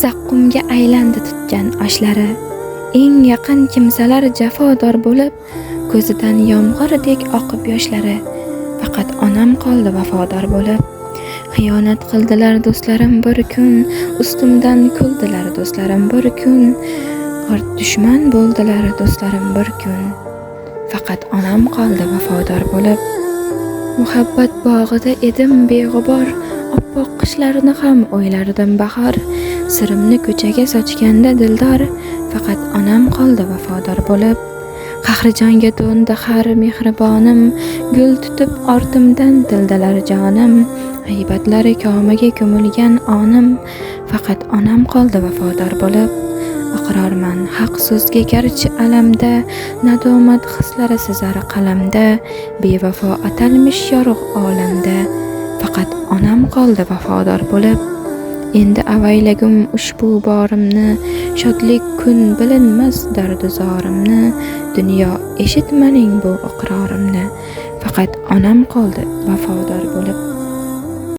zaqqumga aylandi tutgan oshlari. Eng yaqin kimsalar jafodor bo'lib, ko'zidan yomg'irdek oqib yoshlari. Faqat onam qoldi vafodor bo'lib. Xiyonat qildilar do'stlarim bir kun, ustimdan kuldilar do'stlarim bir kun. Dushman bo'ldilar do'stlarim bir kun. Faqat onam qoldi vafodor bo'lib. Muhabbat bog'ida edim beg'ubor, oppoq qishlarni ham o'ylardim bahor. Sirimni ko'chaga sochganda dildor, faqat onam qoldi vafodor bo'lib. Qahrijonga to'ndi har mehribonim, gul tutib ortimdan dildalar jonim. G'iybatlari komiga ko'milgan onim, faqat onam qoldi vafodor bo'lib. Iqrorman haq so'zga garchi alamda, nadomat hislari sizar qalamda. Bevafo atalmish yorug' olamda, faqat onam qoldi vafodor bo'lib. Endi avaylagum ushbu borimni, shodlik kun bilinmas dardu zorimni. Dunyo eshitmaning bu iqrorimni, faqat onam qoldi vafodor bo'lib.